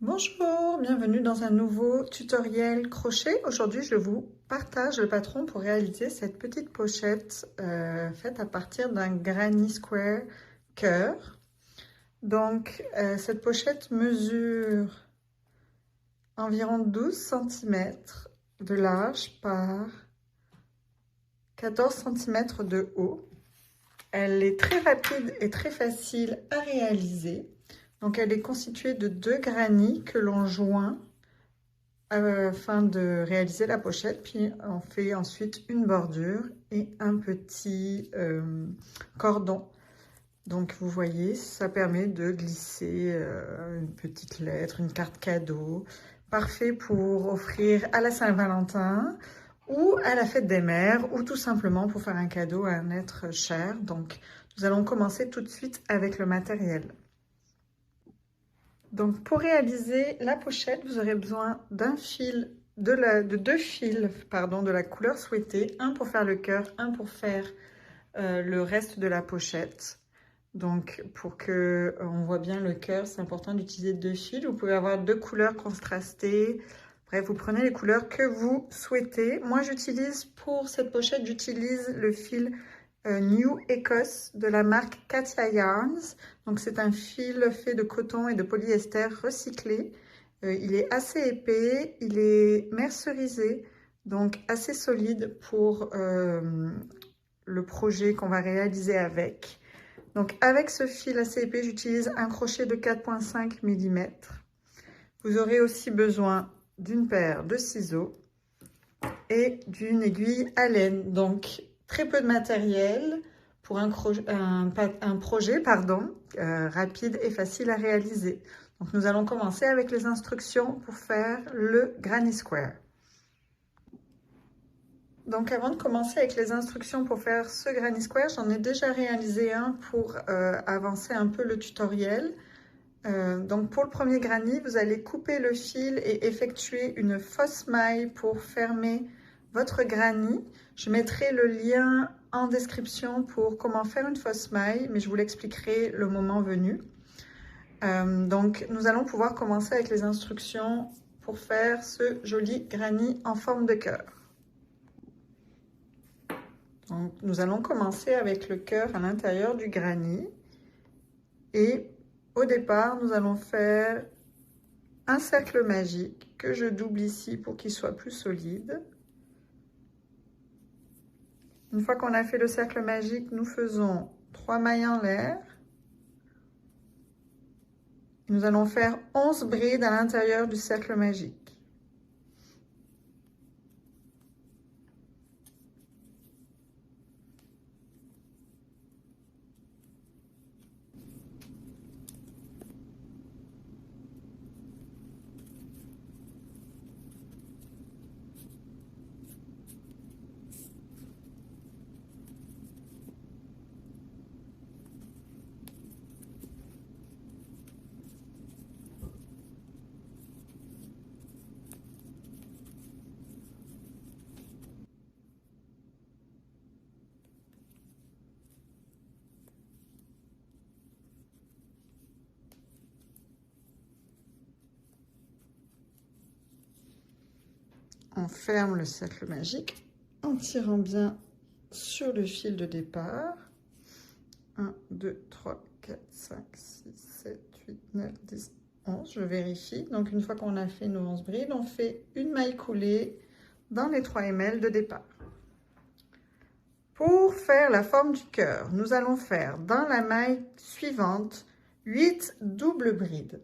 Bonjour, bienvenue dans un nouveau tutoriel crochet. Aujourd'hui, je vous partage le patron pour réaliser cette petite pochette faite à partir d'un Granny Square cœur. Donc, cette pochette mesure environ 12 cm de large par 14 cm de haut. Elle est très rapide et très facile à réaliser. Donc, elle est constituée de 2 grannies que l'on joint afin de réaliser la pochette. Puis, on fait ensuite une bordure et un petit cordon. Donc, vous voyez, ça permet de glisser une petite lettre, une carte cadeau. Parfait pour offrir à la Saint-Valentin ou à la fête des mères ou tout simplement pour faire un cadeau à un être cher. Donc, nous allons commencer tout de suite avec le matériel. Donc, pour réaliser la pochette, vous aurez besoin d'un fil, de 2 fils de la couleur souhaitée. Un pour faire le cœur, un pour faire le reste de la pochette. Donc, pour que on voit bien le cœur, c'est important d'utiliser 2 fils. Vous pouvez avoir 2 couleurs contrastées. Bref, vous prenez les couleurs que vous souhaitez. Moi, j'utilise pour cette pochette, j'utilise le fil New Ecos de la marque Katia Yarns. Donc, c'est un fil fait de coton et de polyester recyclé. Il est assez épais, il est mercerisé, donc assez solide pour le projet qu'on va réaliser avec. Donc, avec ce fil assez épais, j'utilise un crochet de 4,5 mm. Vous aurez aussi besoin d'une paire de ciseaux et d'une aiguille à laine. Donc, très peu de matériel pour un projet rapide et facile à réaliser. Donc, nous allons commencer avec les instructions pour faire le Granny Square. Donc, avant de commencer avec les instructions pour faire ce Granny Square, j'en ai déjà réalisé un pour avancer un peu le tutoriel. Donc, pour le premier granny, vous allez couper le fil et effectuer une fausse maille pour fermer votre granny. Je mettrai le lien en description pour comment faire une fausse maille, mais je vous l'expliquerai le moment venu. Donc, nous allons pouvoir commencer avec les instructions pour faire ce joli granny en forme de cœur. Donc, nous allons commencer avec le cœur à l'intérieur du granny. Et au départ, nous allons faire un cercle magique que je double ici pour qu'il soit plus solide. Une fois qu'on a fait le cercle magique, nous faisons 3 mailles en l'air. Nous allons faire 11 brides à l'intérieur du cercle magique. On ferme le cercle magique en tirant bien sur le fil de départ. 1, 2, 3, 4, 5, 6, 7, 8, 9, 10, 11. Je vérifie. Donc, une fois qu'on a fait nos 11 brides, on fait une maille coulée dans les 3 emails de départ. Pour faire la forme du cœur, nous allons faire dans la maille suivante 8 doubles brides.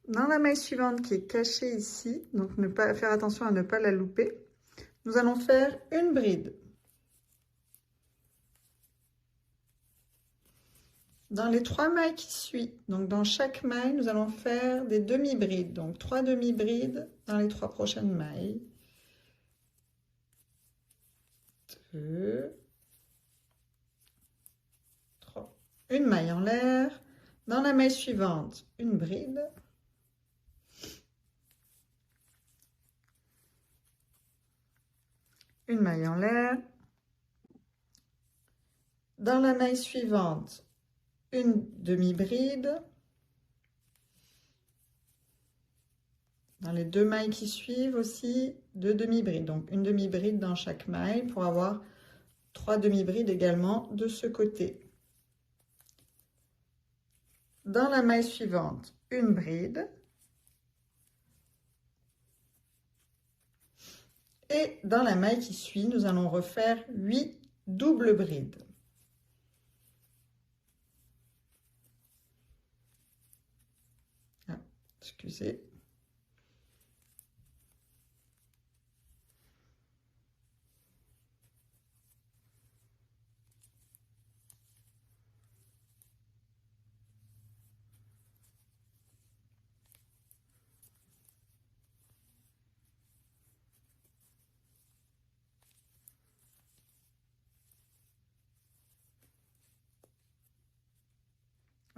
Dans la maille suivante qui est cachée ici, donc ne pas faire attention à ne pas la louper, nous allons faire une bride. Dans les 3 mailles qui suivent, donc dans chaque maille, nous allons faire des demi-brides, donc 3 demi-brides dans les 3 prochaines mailles. 2, 3. Une maille en l'air. Dans la maille suivante, une bride. Une maille en l'air. Dans la maille suivante, une demi-bride. Dans les 2 mailles qui suivent aussi, 2 demi-brides. Donc une demi-bride dans chaque maille pour avoir 3 demi-brides également de ce côté. Dans la maille suivante, une bride. Et dans la maille qui suit, nous allons refaire 8 doubles brides. Ah, excusez.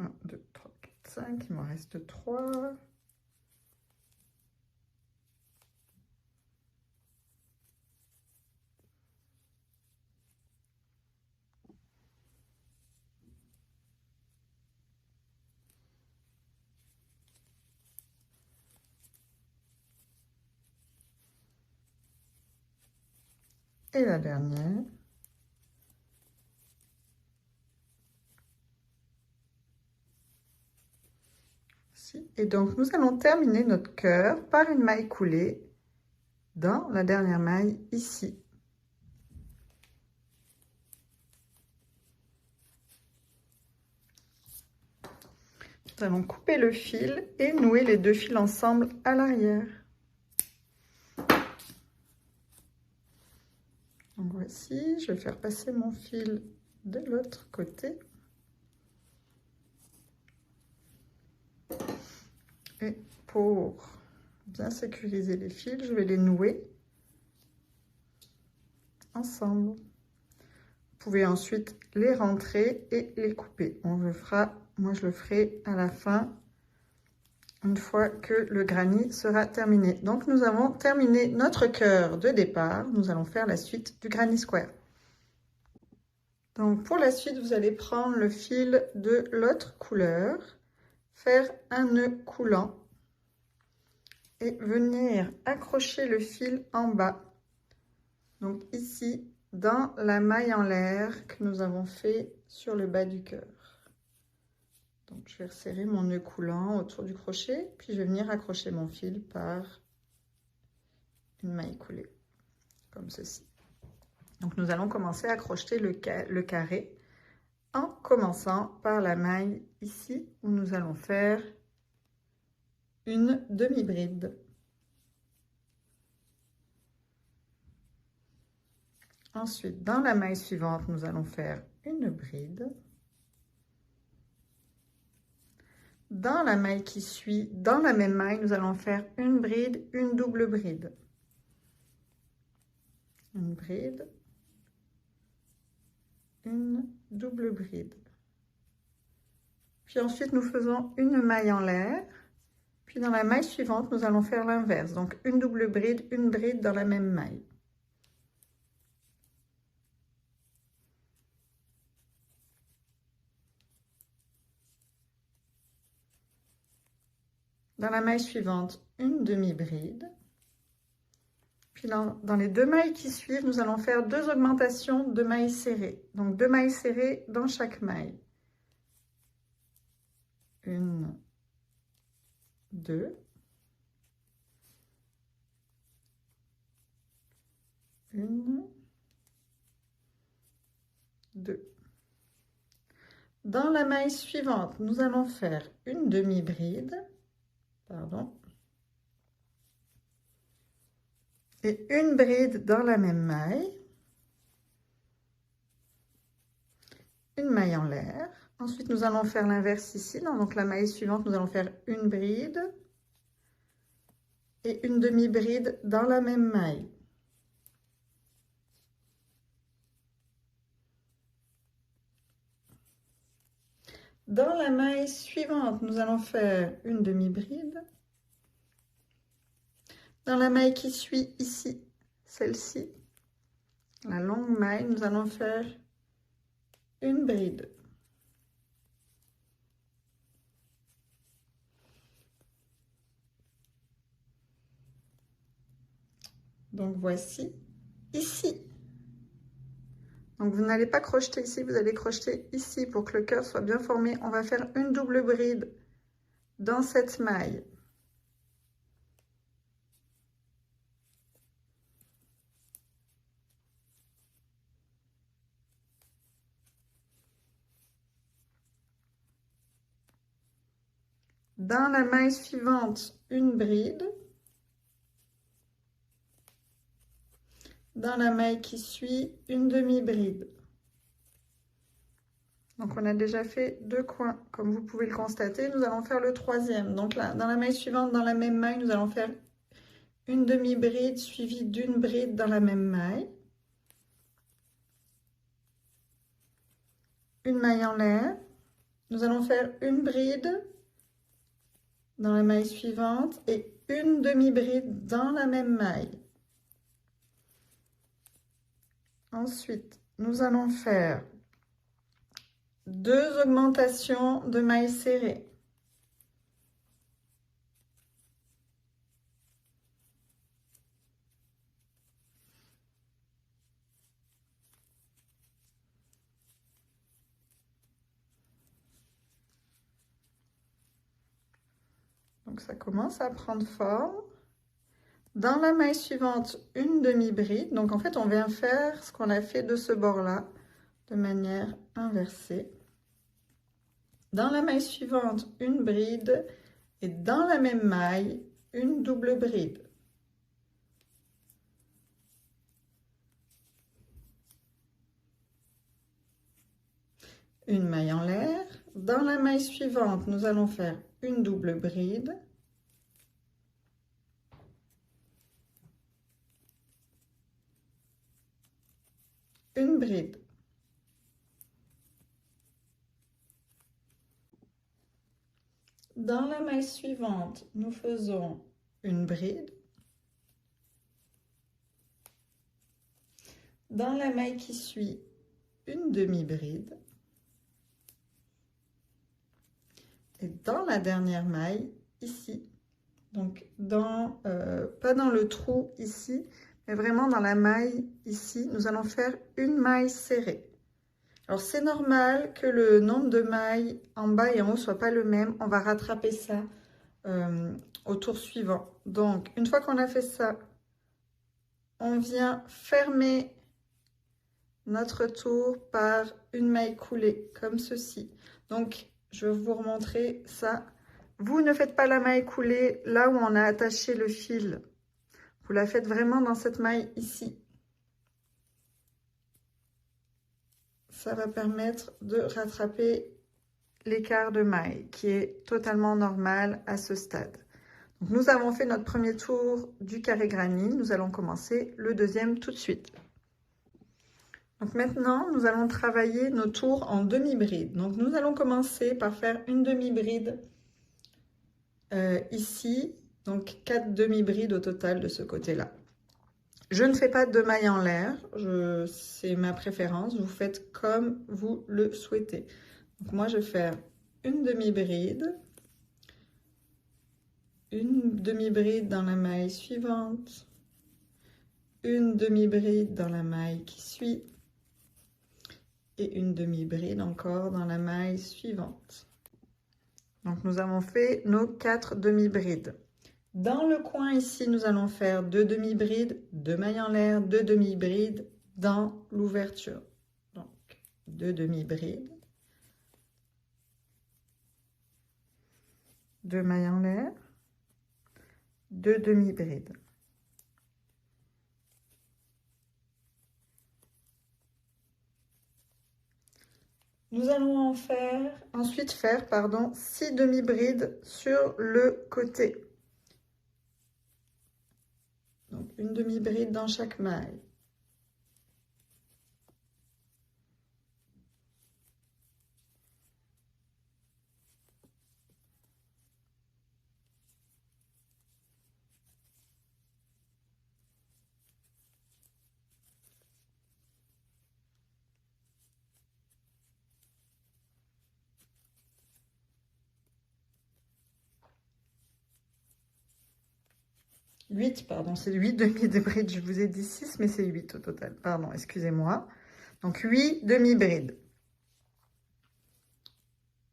Un, 2, 3, 4, 5, il m'en reste 3. Et la dernière. Et donc, nous allons terminer notre cœur par une maille coulée dans la dernière maille ici. Nous allons couper le fil et nouer les 2 fils ensemble à l'arrière. Donc voici, je vais faire passer mon fil de l'autre côté. Et pour bien sécuriser les fils, je vais les nouer ensemble. Vous pouvez ensuite les rentrer et les couper. Moi je le ferai à la fin, une fois que le granny sera terminé. Donc nous avons terminé notre cœur de départ. Nous allons faire la suite du granny square. Donc pour la suite, vous allez prendre le fil de l'autre couleur, faire un nœud coulant et venir accrocher le fil en bas. Donc ici, dans la maille en l'air que nous avons fait sur le bas du cœur. Donc je vais resserrer mon nœud coulant autour du crochet, puis je vais venir accrocher mon fil par une maille coulée, comme ceci. Donc nous allons commencer à crocheter le carré en commençant par la maille ici où nous allons faire une demi-bride. Ensuite, dans la maille suivante, nous allons faire une bride. Dans la maille qui suit, dans la même maille, nous allons faire une bride, une double bride. Une bride, une double bride. Puis ensuite, nous faisons une maille en l'air. Puis dans la maille suivante, nous allons faire l'inverse. Donc une double bride, une bride dans la même maille. Dans la maille suivante, une demi-bride. Puis dans les 2 mailles qui suivent, nous allons faire 2 augmentations de mailles serrées. Donc 2 mailles serrées dans chaque maille. 1, 2. 1, 2. Dans la maille suivante, nous allons faire une demi-bride. pardon. Et une bride dans la même maille. Une maille en l'air. Ensuite, nous allons faire l'inverse ici. Donc, la maille suivante, nous allons faire une bride et une demi-bride dans la même maille. Dans la maille suivante, nous allons faire une demi-bride. Dans la maille qui suit ici, celle-ci, la longue maille, nous allons faire une bride. Donc voici ici. Donc vous n'allez pas crocheter ici, vous allez crocheter ici pour que le cœur soit bien formé. On va faire une double bride dans cette maille. Dans la maille suivante, une bride. Dans la maille qui suit, une demi-bride. Donc on a déjà fait 2 coins, comme vous pouvez le constater. Nous allons faire le troisième. Donc là, dans la maille suivante, dans la même maille, nous allons faire une demi-bride suivie d'une bride dans la même maille. Une maille en l'air. Nous allons faire une bride dans la maille suivante et une demi-bride dans la même maille. Ensuite, nous allons faire 2 augmentations de mailles serrées. Donc ça commence à prendre forme. Dans la maille suivante, une demi-bride. Donc en fait, on vient faire ce qu'on a fait de ce bord-là, de manière inversée. Dans la maille suivante, une bride. Et dans la même maille, une double bride. Une maille en l'air. Dans la maille suivante, nous allons faire une double bride. Une bride. Dans la maille suivante, nous faisons une bride. Dans la maille qui suit, une demi-bride. Et dans la dernière maille, ici, donc pas dans le trou ici, mais vraiment dans la maille ici, nous allons faire une maille serrée. Alors c'est normal que le nombre de mailles en bas et en haut soit pas le même. On va rattraper ça au tour suivant. Donc une fois qu'on a fait ça, on vient fermer notre tour par une maille coulée comme ceci. Donc je vais vous remontrer ça. Vous ne faites pas la maille coulée là où on a attaché le fil. Vous la faites vraiment dans cette maille ici. Ça va permettre de rattraper l'écart de maille qui est totalement normal à ce stade. Donc, nous avons fait notre premier tour du carré granny. Nous allons commencer le deuxième tout de suite. Donc maintenant, nous allons travailler nos tours en demi-bride. Donc nous allons commencer par faire une demi-bride ici. Donc 4 demi-brides au total de ce côté-là. Je ne fais pas de maille en l'air, c'est ma préférence, vous faites comme vous le souhaitez. Donc moi je vais faire une demi-bride dans la maille suivante, une demi-bride dans la maille qui suit, et une demi-bride encore dans la maille suivante. Donc nous avons fait nos 4 demi-brides. Dans le coin ici, nous allons faire 2 demi-brides, 2 mailles en l'air, 2 demi-brides dans l'ouverture. Donc 2 demi-brides, 2 mailles en l'air, 2 demi-brides. Nous allons ensuite faire 6 demi-brides sur le côté. Donc une demi-bride dans chaque maille. C'est 8 demi-brides, je vous ai dit 6, mais c'est 8 au total. Pardon, excusez-moi. Donc 8 demi-brides.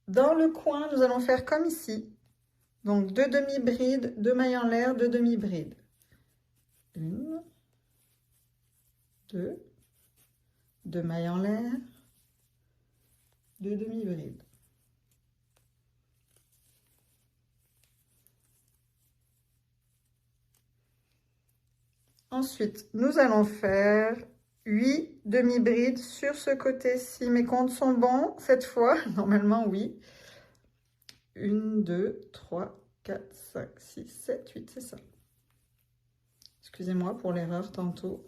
Dans le coin, nous allons faire comme ici. Donc 2 demi-brides, 2 mailles en l'air, 2 demi-brides. 1, 2, 2 mailles en l'air, 2 demi-brides. Ensuite, nous allons faire 8 demi-brides sur ce côté-ci. Mes comptes sont bons cette fois, normalement oui. 1, 2, 3, 4, 5, 6, 7, 8, c'est ça. Excusez-moi pour l'erreur tantôt.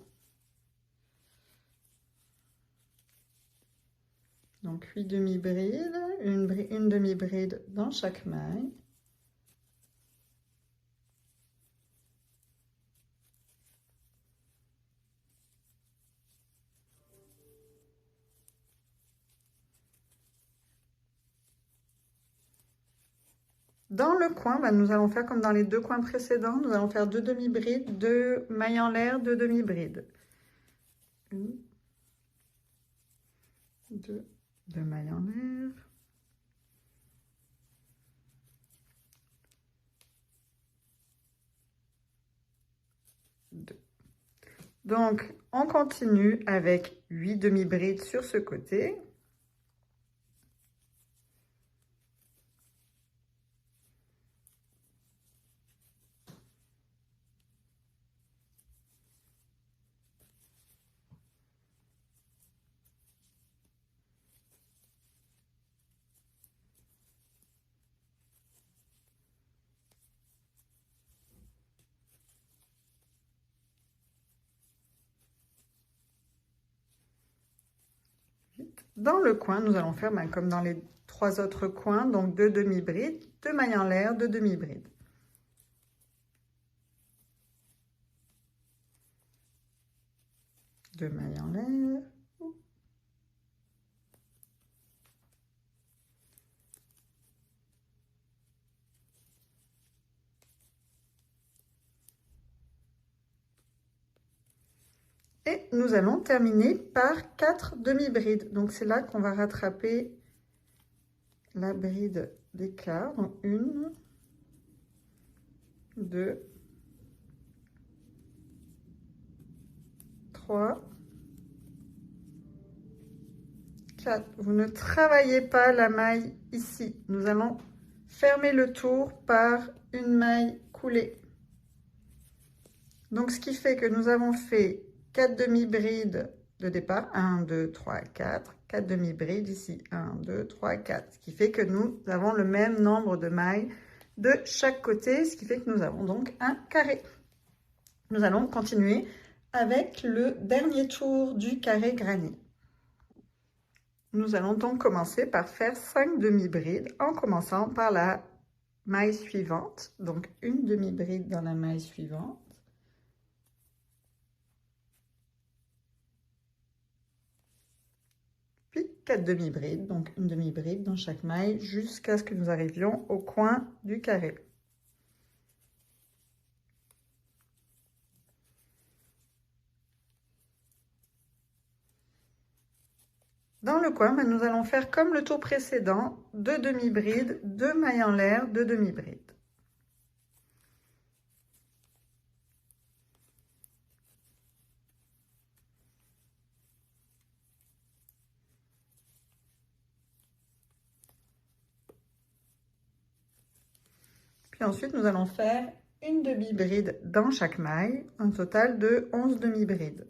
Donc 8 demi-brides, une demi-bride dans chaque maille. Dans le coin, nous allons faire comme dans les deux coins précédents. Nous allons faire 2 demi-brides, 2 mailles en l'air, 2 demi-brides. 1, 2, 2 mailles en l'air. 2. Donc, on continue avec 8 demi-brides sur ce côté. Dans le coin, nous allons faire comme dans les 3 autres coins, donc 2 demi-brides, 2 mailles en l'air, 2 demi-brides. Deux mailles en l'air. Et nous allons terminer par 4 demi-brides. Donc c'est là qu'on va rattraper la bride d'écart. Donc 1, 2, 3, 4. Vous ne travaillez pas la maille ici. Nous allons fermer le tour par une maille coulée. Donc ce qui fait que nous avons fait 4 demi-brides de départ, 1, 2, 3, 4, 4 demi-brides ici, 1, 2, 3, 4, ce qui fait que nous avons le même nombre de mailles de chaque côté, ce qui fait que nous avons donc un carré. Nous allons continuer avec le dernier tour du carré granit. Nous allons donc commencer par faire 5 demi-brides en commençant par la maille suivante, donc une demi-bride dans la maille suivante. Puis 4 demi-brides, donc une demi-bride dans chaque maille jusqu'à ce que nous arrivions au coin du carré. Dans le coin, nous allons faire comme le tour précédent, 2 demi-brides, 2 mailles en l'air, 2 demi-brides. Puis ensuite, nous allons faire une demi-bride dans chaque maille, un total de 11 demi-brides.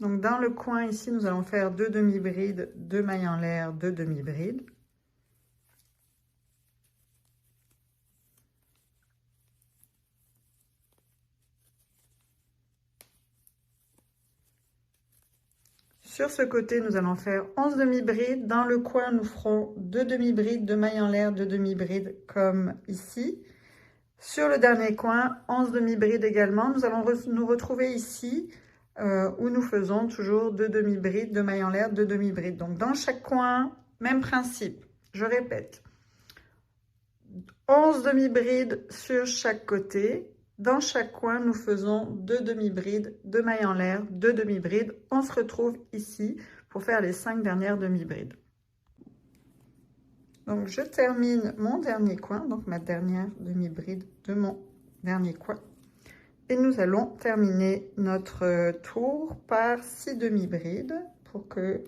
Donc dans le coin ici, nous allons faire 2 demi-brides, 2 mailles en l'air, 2 demi-brides. Sur ce côté, nous allons faire 11 demi-brides. Dans le coin, nous ferons 2 demi-brides, 2 mailles en l'air, 2 demi-brides comme ici. Sur le dernier coin, 11 demi-brides également. Nous allons nous retrouver ici où nous faisons toujours 2 demi-brides, 2 mailles en l'air, 2 demi-brides. Donc dans chaque coin, même principe. Je répète. 11 demi-brides sur chaque côté. Dans chaque coin, nous faisons 2 demi-brides, 2 mailles en l'air, 2 demi-brides. On se retrouve ici pour faire les 5 dernières demi-brides. Donc, je termine mon dernier coin, donc ma dernière demi-bride de mon dernier coin. Et nous allons terminer notre tour par 6 demi-brides pour que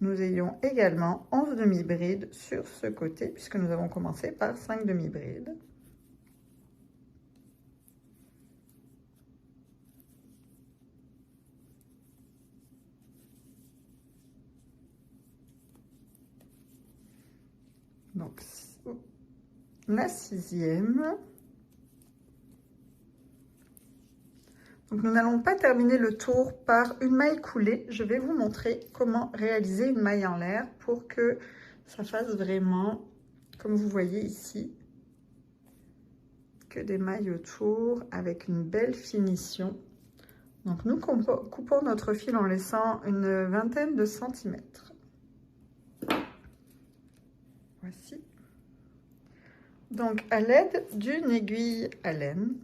nous ayons également 11 demi-brides sur ce côté, puisque nous avons commencé par 5 demi-brides. Donc, la 6e. Donc, nous n'allons pas terminer le tour par une maille coulée. Je vais vous montrer comment réaliser une maille en l'air pour que ça fasse vraiment, comme vous voyez ici, que des mailles autour avec une belle finition. Donc, nous coupons notre fil en laissant une vingtaine de centimètres. Voici. Donc, à l'aide d'une aiguille à laine,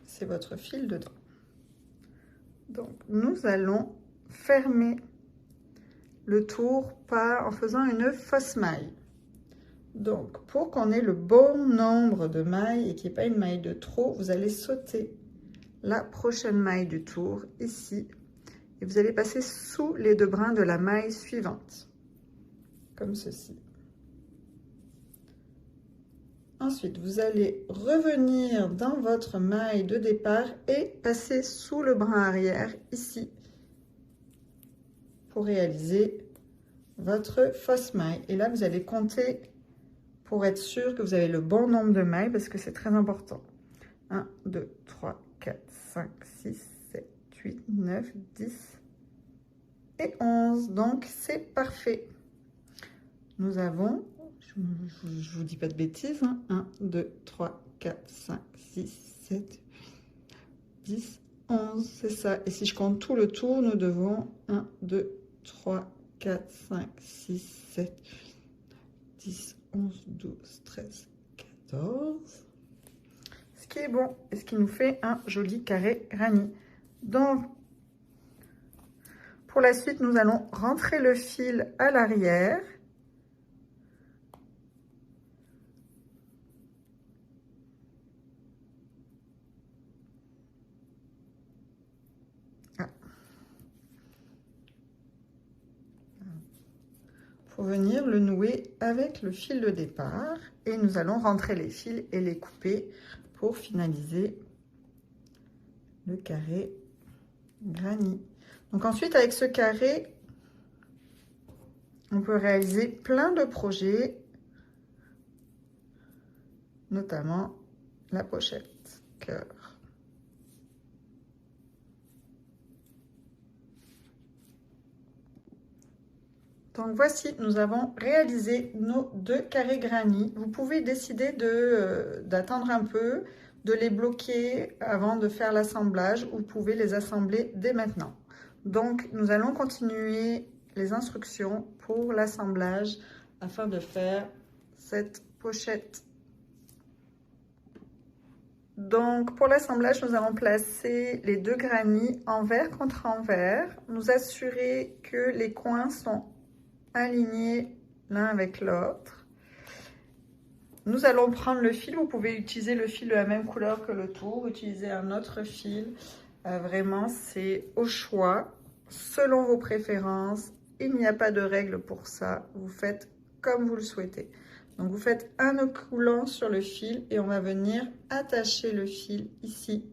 c'est votre fil dedans. Donc, nous allons fermer le tour en faisant une fausse maille. Donc, pour qu'on ait le bon nombre de mailles et qu'il n'y ait pas une maille de trop, vous allez sauter la prochaine maille du tour ici. Et vous allez passer sous les 2 brins de la maille suivante, comme ceci. Ensuite, vous allez revenir dans votre maille de départ et passer sous le brin arrière, ici, pour réaliser votre fausse maille. Et là, vous allez compter pour être sûr que vous avez le bon nombre de mailles, parce que c'est très important. 1, 2, 3, 4, 5, 6, 7, 8, 9, 10 et 11. Donc, c'est parfait. Nous avons, je ne vous dis pas de bêtises, 1, 2, 3, 4, 5, 6, 7, 10, 11, c'est ça. Et si je compte tout le tour, nous devons 1, 2, 3, 4, 5, 6, 7, 10, 11, 12, 13, 14. Ce qui est bon et ce qui nous fait un joli carré granny. Donc, pour la suite, nous allons rentrer le fil à l'arrière. Pour venir le nouer avec le fil de départ, et nous allons rentrer les fils et les couper pour finaliser le carré granny. Donc ensuite, avec ce carré, on peut réaliser plein de projets, notamment la pochette cœur. Donc voici, nous avons réalisé nos 2 carrés granny. Vous pouvez décider d'attendre un peu, de les bloquer avant de faire l'assemblage. Vous pouvez les assembler dès maintenant. Donc, nous allons continuer les instructions pour l'assemblage afin de faire cette pochette. Donc, pour l'assemblage, nous allons placer les deux granits envers contre envers, nous assurer que les coins sont alignés l'un avec l'autre. Nous allons prendre le fil, vous pouvez utiliser le fil de la même couleur que le tour, utiliser un autre fil, vraiment c'est au choix, selon vos préférences, il n'y a pas de règle pour ça, vous faites comme vous le souhaitez. Donc vous faites un nœud coulant sur le fil et on va venir attacher le fil ici,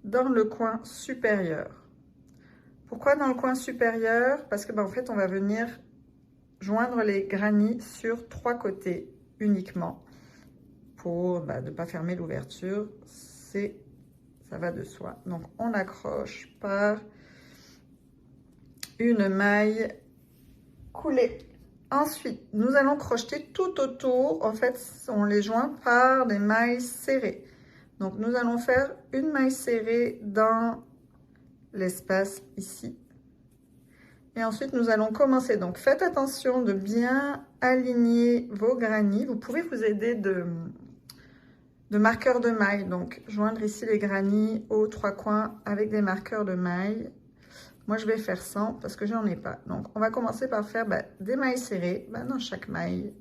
dans le coin supérieur. Pourquoi dans le coin supérieur? Parce que en fait on va venir joindre les granits sur 3 côtés uniquement pour ne pas fermer l'ouverture, ça va de soi. Donc on accroche par une maille coulée. Ensuite, nous allons crocheter tout autour. En fait, on les joint par des mailles serrées. Donc, nous allons faire une maille serrée dans l'espace ici. Et ensuite, nous allons commencer. Donc, faites attention de bien aligner vos granits. Vous pouvez vous aider de marqueurs de maille. Donc, joindre ici les granits aux 3 coins avec des marqueurs de maille. Moi, je vais faire 100 parce que j'en ai pas. Donc, on va commencer par faire des mailles serrées dans chaque maille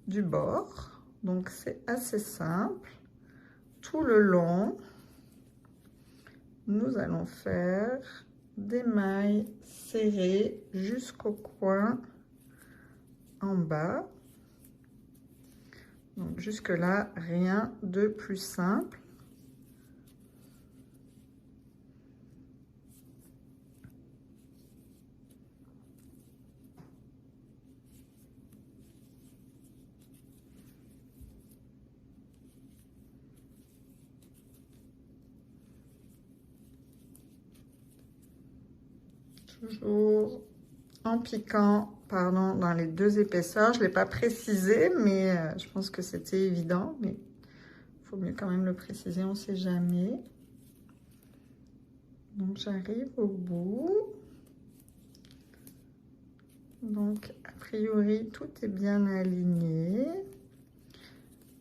du bord. Donc, c'est assez simple. Tout le long, nous allons faire des mailles serrées jusqu'au coin en bas. Donc, jusque-là, rien de plus simple. Toujours en piquant, pardon, dans les 2 épaisseurs. Je ne l'ai pas précisé, mais je pense que c'était évident. Mais il faut mieux quand même le préciser, on ne sait jamais. Donc, j'arrive au bout. Donc, a priori, tout est bien aligné.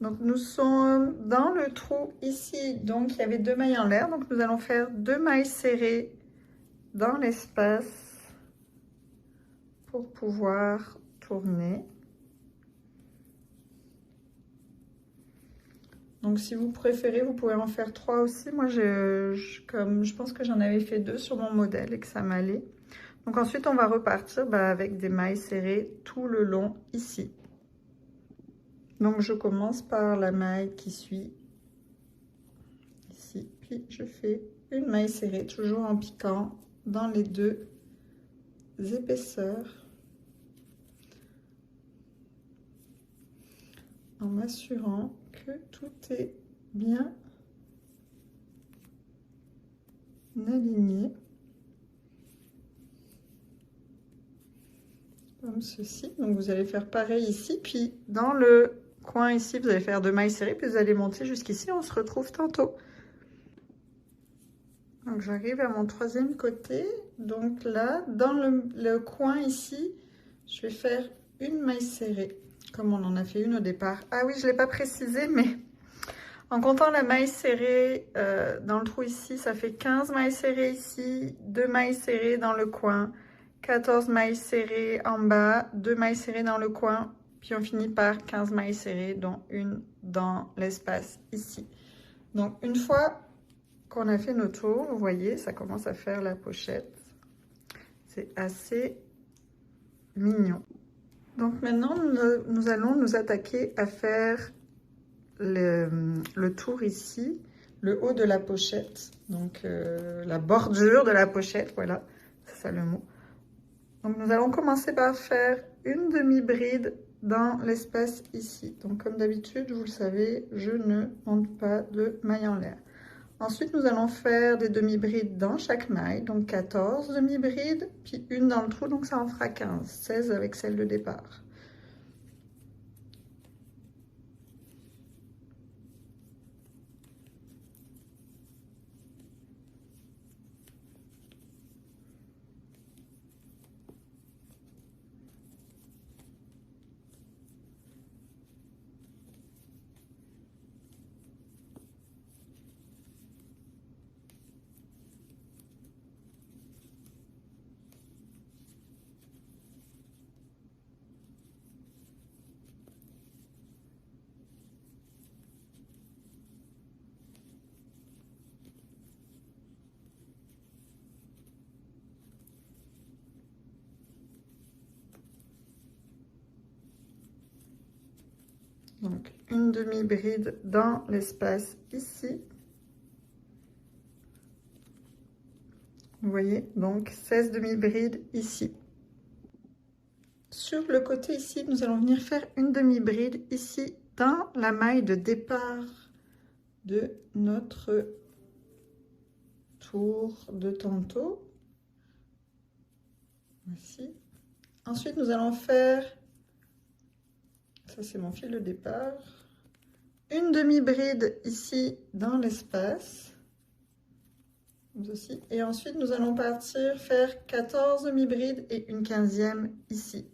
Donc, nous sommes dans le trou ici. Donc, il y avait 2 mailles en l'air. Donc, nous allons faire 2 mailles serrées dans l'espace pour pouvoir tourner. Donc, si vous préférez, vous pouvez en faire 3 aussi. Moi, comme je pense que j'en avais fait 2 sur mon modèle et que ça m'allait. Donc, ensuite, on va repartir avec des mailles serrées tout le long ici. Donc, je commence par la maille qui suit ici. Puis, je fais une maille serrée, toujours en piquant dans les 2 épaisseurs. En m'assurant que tout est bien aligné. Comme ceci. Donc, vous allez faire pareil ici. Puis, dans le coin ici, vous allez faire 2 mailles serrées. Puis, vous allez monter jusqu'ici. On se retrouve tantôt. Donc, j'arrive à mon 3e côté. Donc, là, dans le coin ici, je vais faire une maille serrée. Comme on en a fait une au départ. Ah oui, je ne l'ai pas précisé, mais en comptant la maille serrée dans le trou ici, ça fait 15 mailles serrées ici, 2 mailles serrées dans le coin, 14 mailles serrées en bas, 2 mailles serrées dans le coin, puis on finit par 15 mailles serrées, dont une dans l'espace ici. Donc, une fois qu'on a fait nos tours, vous voyez, ça commence à faire la pochette. C'est assez mignon. Donc maintenant, nous allons nous attaquer à faire le tour ici, le haut de la pochette, donc la bordure de la pochette, voilà, c'est ça le mot. Donc nous allons commencer par faire une demi-bride dans l'espace ici. Donc comme d'habitude, vous le savez, je ne monte pas de maille en l'air. Ensuite, nous allons faire des demi-brides dans chaque maille, donc 14 demi-brides, puis une dans le trou, donc ça en fera 15, 16 avec celle de départ. Donc une demi-bride dans l'espace ici. Vous voyez, donc 16 demi-brides ici. Sur le côté ici, nous allons venir faire une demi-bride ici dans la maille de départ de notre tour de tantôt. Voici. Ensuite, nous allons faire, ça c'est mon fil de départ, une demi-bride ici dans l'espace. Aussi. Et ensuite, nous allons partir faire 14 demi-brides et une 15e ici.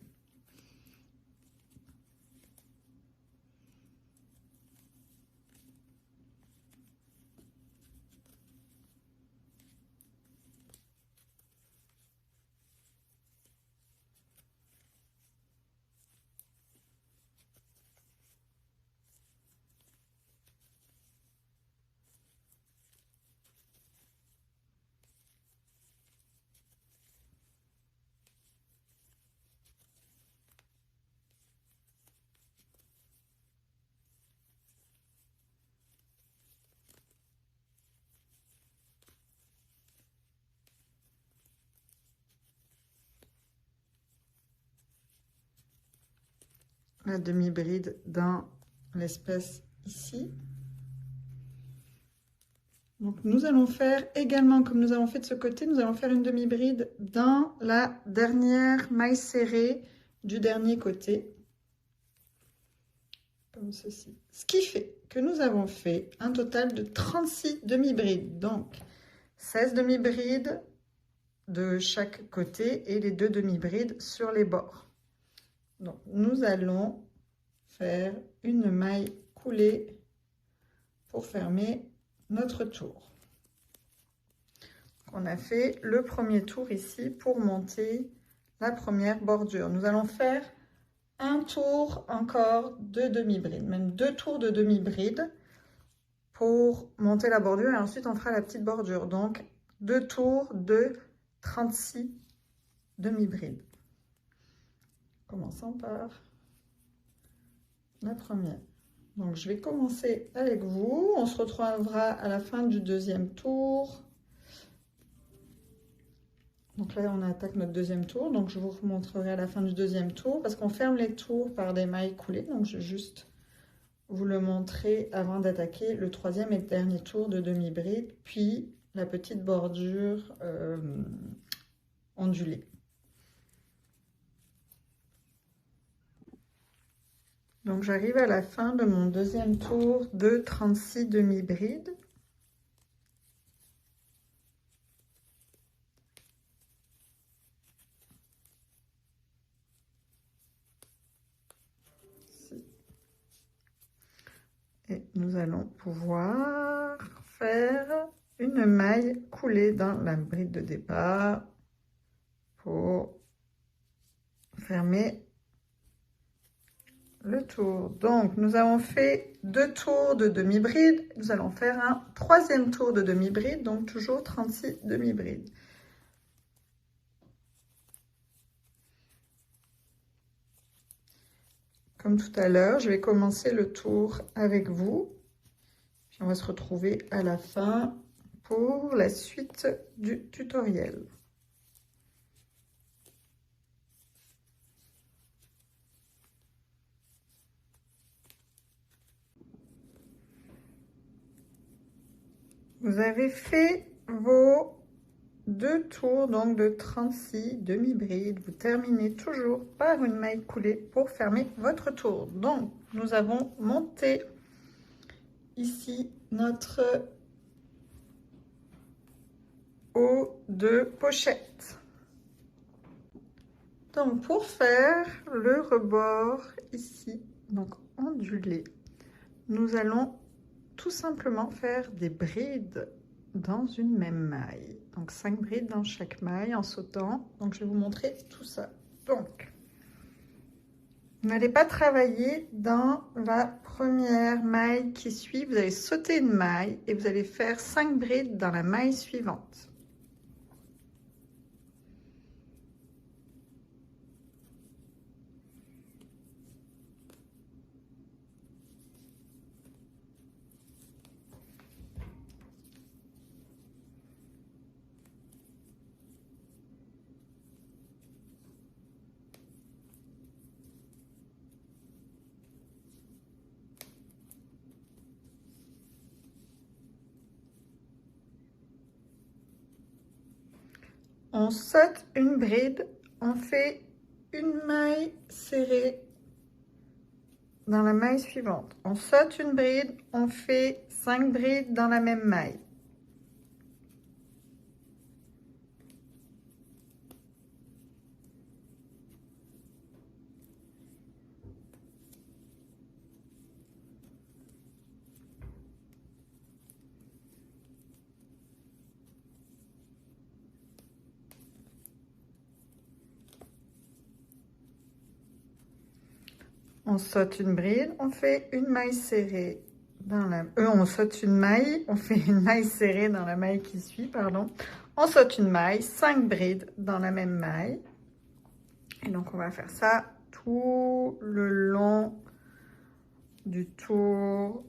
La demi-bride dans l'espace ici. Donc nous allons faire également, comme nous avons fait de ce côté, nous allons faire une demi-bride dans la dernière maille serrée du dernier côté. Comme ceci. Ce qui fait que nous avons fait un total de 36 demi-brides. Donc 16 demi-brides de chaque côté et les 2 demi-brides sur les bords. Donc, nous allons faire une maille coulée pour fermer notre tour. On a fait le premier tour ici pour monter la première bordure. Nous allons faire un tour encore de demi-bride, même 2 tours de demi-bride pour monter la bordure et ensuite on fera la petite bordure. Donc, 2 tours de 36 demi-brides. Commençons par la première. Donc je vais commencer avec vous. On se retrouvera à la fin du deuxième tour. Donc là on attaque notre deuxième tour. Donc je vous montrerai à la fin du deuxième tour parce qu'on ferme les tours par des mailles coulées. Donc je vais juste vous le montrer avant d'attaquer le troisième et dernier tour de demi-bride, puis la petite bordure ondulée. Donc j'arrive à la fin de mon deuxième tour de 36 demi-brides. Et nous allons pouvoir faire une maille coulée dans la bride de départ pour fermer le tour. Donc, nous avons fait 2 tours de demi-bride. Nous allons faire un troisième tour de demi-bride, donc toujours 36 demi-brides. Comme tout à l'heure, je vais commencer le tour avec vous. Puis on va se retrouver à la fin pour la suite du tutoriel. Vous avez fait vos 2 tours donc de 36 demi-brides. Vous terminez toujours par une maille coulée pour fermer votre tour. Donc, nous avons monté ici notre haut de pochette. Donc, pour faire le rebord ici, donc ondulé, nous allons tout simplement faire des brides dans une même maille. Donc 5 brides dans chaque maille en sautant. Donc je vais vous montrer tout ça. Donc, vous n'allez pas travailler dans la première maille qui suit. Vous allez sauter une maille et vous allez faire 5 brides dans la maille suivante. on saute une bride, on fait une maille serrée dans la maille suivante. On saute une bride, on fait 5 brides dans la même maille. On saute une bride, on fait une maille serrée dans la... on saute une maille, on fait une maille serrée dans la maille qui suit, pardon. On saute une maille, 5 brides dans la même maille. Et donc, on va faire ça tout le long du tour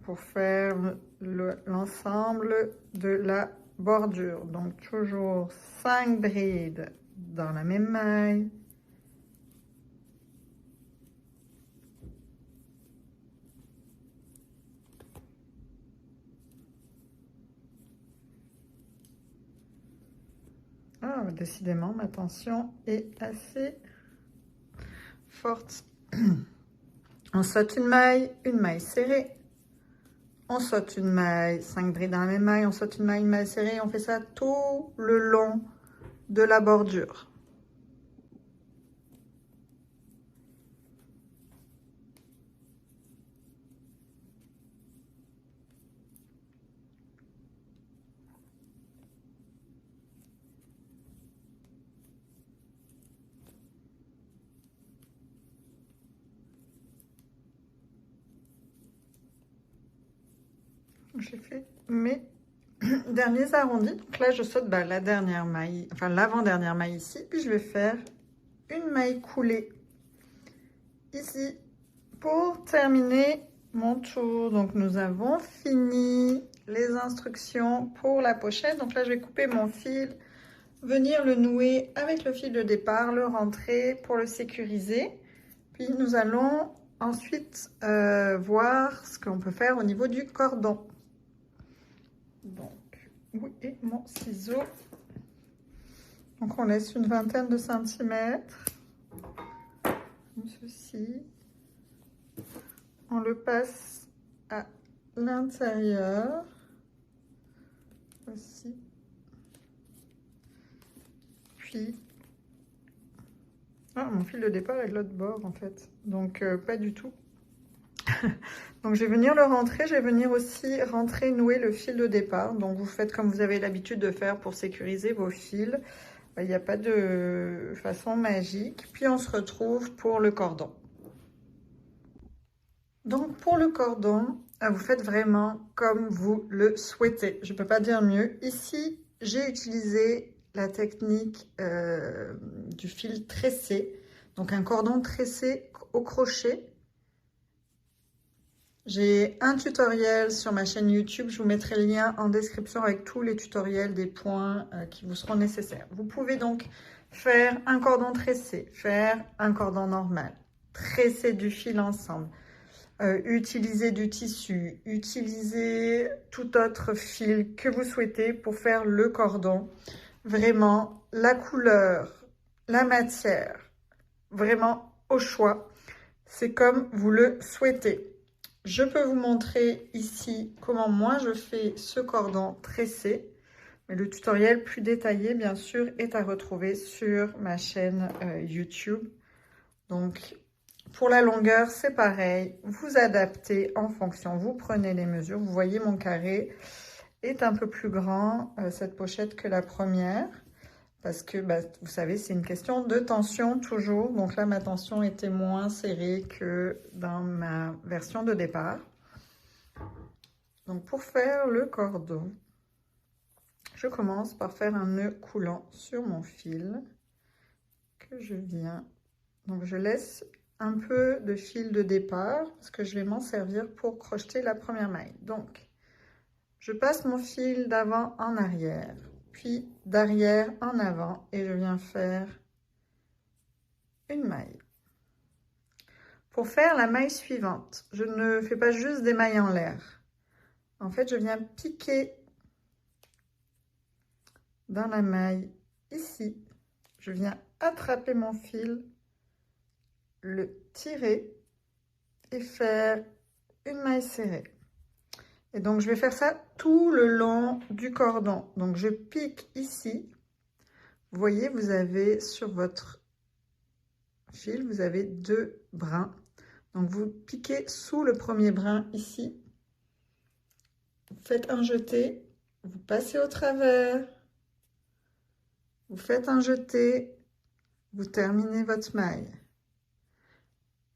pour faire l'ensemble de la bordure. Donc, toujours 5 brides dans la même maille. Ah, décidément, ma tension est assez forte. On saute une maille serrée. On saute une maille, 5 brides dans la même maille, on saute une maille serrée. On fait ça tout le long de la bordure. J'ai fait mes derniers arrondis. Donc là, je saute la dernière maille, enfin l'avant-dernière maille ici. Puis je vais faire une maille coulée ici pour terminer mon tour. Donc nous avons fini les instructions pour la pochette. Donc là, je vais couper mon fil, venir le nouer avec le fil de départ, le rentrer pour le sécuriser. Puis nous allons ensuite voir ce qu'on peut faire au niveau du cordon. Donc, où est mon ciseau? Donc, on laisse une vingtaine de centimètres, comme ceci. On le passe à l'intérieur. Voici. Puis, ah, mon fil de départ est de l'autre bord, en fait. Donc, pas du tout. Donc, je vais venir le rentrer. Je vais venir aussi rentrer, nouer le fil de départ. Donc, vous faites comme vous avez l'habitude de faire pour sécuriser vos fils. Il n'y a pas de façon magique. Puis, on se retrouve pour le cordon. Donc, pour le cordon, vous faites vraiment comme vous le souhaitez. Je ne peux pas dire mieux. Ici, j'ai utilisé la technique du fil tressé. Donc, un cordon tressé au crochet. J'ai un tutoriel sur ma chaîne YouTube, je vous mettrai le lien en description avec tous les tutoriels des points qui vous seront nécessaires. Vous pouvez donc faire un cordon tressé, faire un cordon normal, tresser du fil ensemble, utiliser du tissu, utiliser tout autre fil que vous souhaitez pour faire le cordon. Vraiment, la couleur, la matière, vraiment au choix, c'est comme vous le souhaitez. Je peux vous montrer ici comment moi je fais ce cordon tressé. Mais le tutoriel plus détaillé, bien sûr, est à retrouver sur ma chaîne YouTube. Donc, pour la longueur, c'est pareil. Vous adaptez en fonction. Vous prenez les mesures. Vous voyez, mon carré est un peu plus grand, cette pochette, que la première. Parce que, vous savez, c'est une question de tension toujours. Donc là, ma tension était moins serrée que dans ma version de départ. Donc pour faire le cordon, je commence par faire un nœud coulant sur mon fil que je viens. Donc je laisse un peu de fil de départ parce que je vais m'en servir pour crocheter la première maille. Donc je passe mon fil d'avant en arrière, puis d'arrière en avant et je viens faire une maille. Pour faire la maille suivante, je ne fais pas juste des mailles en l'air. En fait, je viens piquer dans la maille ici, je viens attraper mon fil, le tirer et faire une maille serrée. Et donc, je vais faire ça tout le long du cordon. Donc, je pique ici. Vous voyez, vous avez sur votre fil, vous avez 2 brins. Donc, vous piquez sous le premier brin ici. Vous faites un jeté, vous passez au travers, vous faites un jeté, vous terminez votre maille.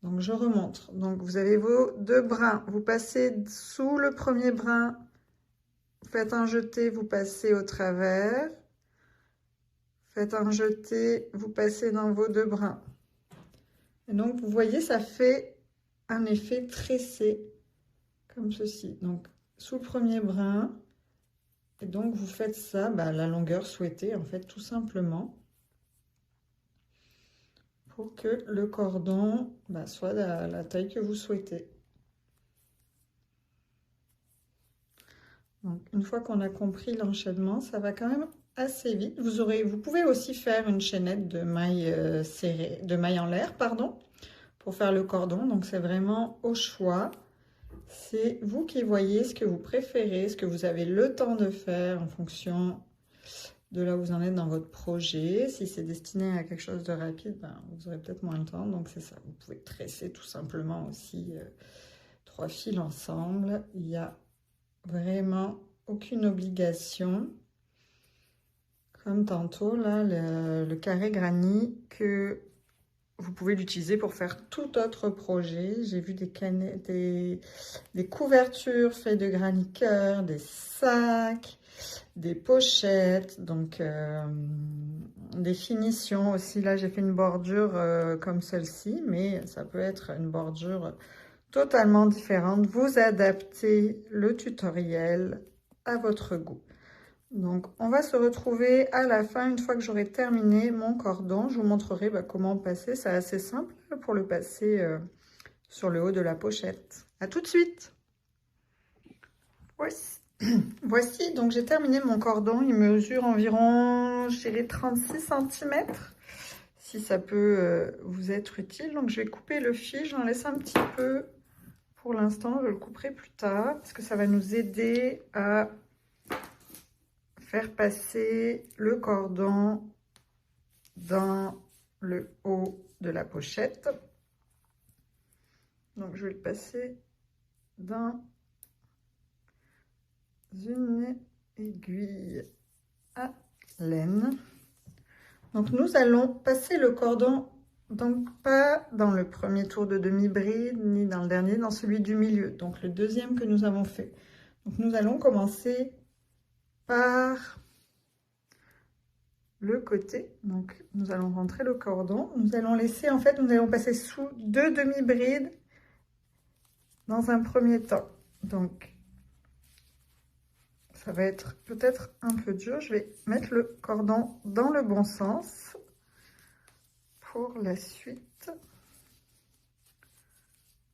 Donc, je remonte. Donc, vous avez vos 2 brins. Vous passez sous le premier brin, vous faites un jeté, vous passez au travers. Faites un jeté, vous passez dans vos 2 brins. Et donc, vous voyez, ça fait un effet tressé, comme ceci. Donc, sous le premier brin, et donc vous faites ça, la longueur souhaitée, en fait, tout simplement, pour que le cordon soit la taille que vous souhaitez. Donc, une fois qu'on a compris l'enchaînement, ça va quand même assez vite. Vous pouvez aussi faire une chaînette de mailles serrées, de mailles en l'air, pardon, pour faire le cordon. Donc, c'est vraiment au choix. C'est vous qui voyez ce que vous préférez, ce que vous avez le temps de faire en fonction de là où vous en êtes dans votre projet. Si c'est destiné à quelque chose de rapide, vous aurez peut-être moins de temps. Donc, c'est ça. Vous pouvez tresser tout simplement aussi 3 fils ensemble. Il n'y a vraiment aucune obligation. Comme tantôt, là, le carré granit que vous pouvez l'utiliser pour faire tout autre projet. J'ai vu des couvertures faites de granit cœur, des sacs, des pochettes, donc des finitions aussi. Là, j'ai fait une bordure comme celle-ci, mais ça peut être une bordure totalement différente. Vous adaptez le tutoriel à votre goût. Donc, on va se retrouver à la fin, une fois que j'aurai terminé mon cordon. Je vous montrerai comment passer. C'est assez simple pour le passer sur le haut de la pochette. À tout de suite. Voici, donc j'ai terminé mon cordon. Il mesure environ, je dirais, 36 cm. Si ça peut vous être utile. Donc, je vais couper le fil. J'en laisse un petit peu pour l'instant. Je le couperai plus tard parce que ça va nous aider à faire passer le cordon dans le haut de la pochette. Donc, je vais le passer dans une aiguille à laine. Donc, nous allons passer le cordon, donc pas dans le premier tour de demi-bride, ni dans le dernier, dans celui du milieu, donc le deuxième que nous avons fait. Donc, nous allons commencer par le côté. Donc, nous allons rentrer le cordon. Nous allons laisser, en fait, nous allons passer sous 2 demi-brides dans un premier temps. Donc, ça va être peut-être un peu dur. Je vais mettre le cordon dans le bon sens pour la suite,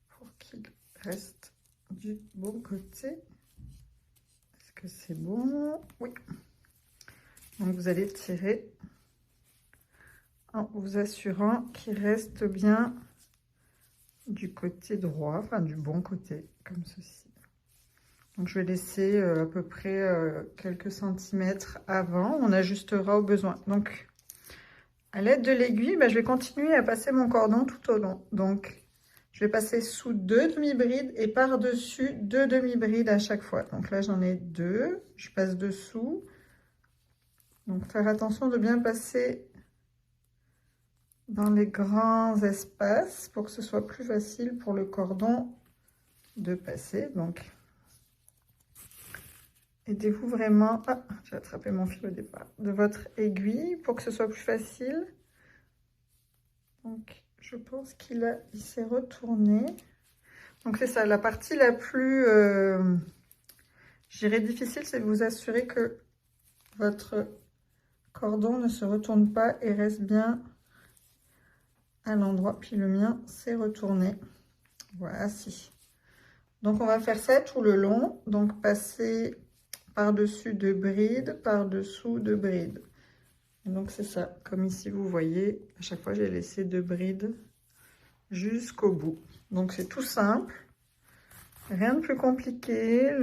pour qu'il reste du bon côté. Est-ce que c'est bon? Oui. Donc, vous allez tirer en vous assurant qu'il reste bien du côté droit, enfin du bon côté, comme ceci. Donc, je vais laisser à peu près quelques centimètres avant. On ajustera au besoin. Donc, à l'aide de l'aiguille, je vais continuer à passer mon cordon tout au long. Donc, je vais passer sous 2 demi-brides et par-dessus 2 demi-brides à chaque fois. Donc là, j'en ai 2. Je passe dessous. Donc, faire attention de bien passer dans les grands espaces pour que ce soit plus facile pour le cordon de passer. Donc, aidez-vous vraiment, j'ai attrapé mon fil au départ, de votre aiguille pour que ce soit plus facile. Donc, je pense qu'il s'est retourné. Donc, c'est ça, la partie la plus, je dirais difficile, c'est de vous assurer que votre cordon ne se retourne pas et reste bien à l'endroit. Puis le mien s'est retourné. Voici. Donc, on va faire ça tout le long. Donc, passer par-dessus 2 brides, par-dessous 2 brides. Et donc c'est ça, comme ici vous voyez, à chaque fois j'ai laissé 2 brides jusqu'au bout. Donc c'est tout simple, rien de plus compliqué.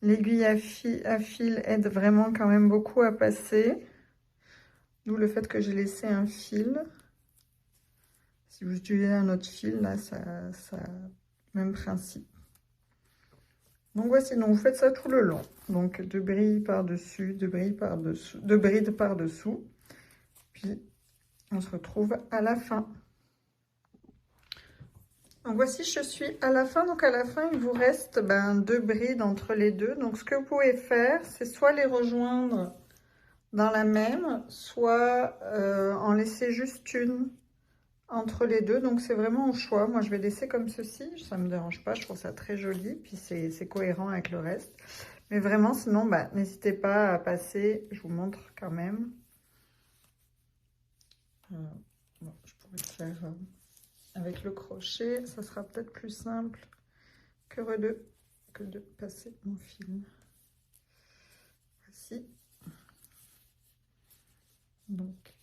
L'aiguille à fil aide vraiment quand même beaucoup à passer, d'où le fait que j'ai laissé un fil. Si vous utilisez un autre fil, là, ça même principe. Donc voici, donc vous faites ça tout le long. Donc 2 brides par-dessus, 2 brides par-dessous, 2 brides par-dessous. Puis on se retrouve à la fin. Donc voici, je suis à la fin. Donc à la fin, il vous reste 2 brides entre les deux. Donc ce que vous pouvez faire, c'est soit les rejoindre dans la même, soit en laisser juste une entre les deux. Donc c'est vraiment au choix. Moi je vais laisser comme ceci, ça me dérange pas, je trouve ça très joli, puis c'est cohérent avec le reste. Mais vraiment sinon n'hésitez pas à passer, je vous montre quand même. Bon, je pourrais le faire avec le crochet, ça sera peut-être plus simple que de passer mon fil. Voici. Donc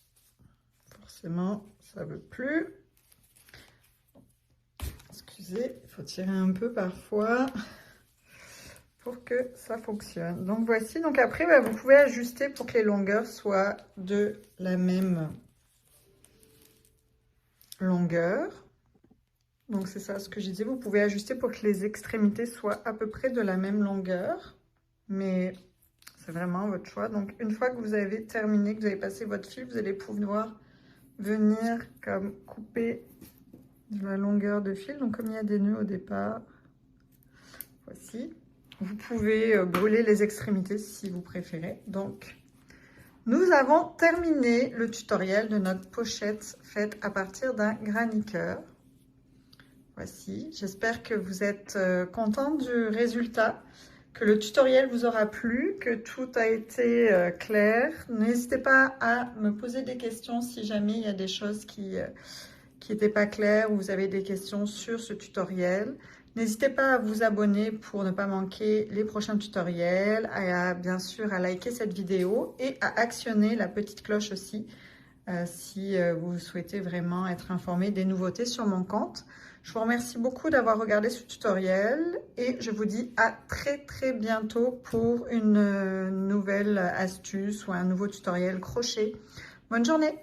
forcément ça veut plus. Excusez, il faut tirer un peu parfois pour que ça fonctionne. Donc voici, donc après vous pouvez ajuster pour que les longueurs soient de la même longueur. Donc c'est ça ce que je disais, vous pouvez ajuster pour que les extrémités soient à peu près de la même longueur, mais c'est vraiment votre choix. Donc une fois que vous avez terminé, que vous avez passé votre fil, vous allez pouvoir venir comme couper de la longueur de fil. Donc comme il y a des nœuds au départ, voici. Vous pouvez brûler les extrémités si vous préférez. Donc nous avons terminé le tutoriel de notre pochette faite à partir d'un granny cœur. Voici, j'espère que vous êtes content du résultat, que le tutoriel vous aura plu, que tout a été clair. N'hésitez pas à me poser des questions si jamais il y a des choses qui n'étaient pas claires ou vous avez des questions sur ce tutoriel. N'hésitez pas à vous abonner pour ne pas manquer les prochains tutoriels, bien sûr à liker cette vidéo et à actionner la petite cloche aussi si vous souhaitez vraiment être informé des nouveautés sur mon compte. Je vous remercie beaucoup d'avoir regardé ce tutoriel et je vous dis à très bientôt pour une nouvelle astuce ou un nouveau tutoriel crochet. Bonne journée!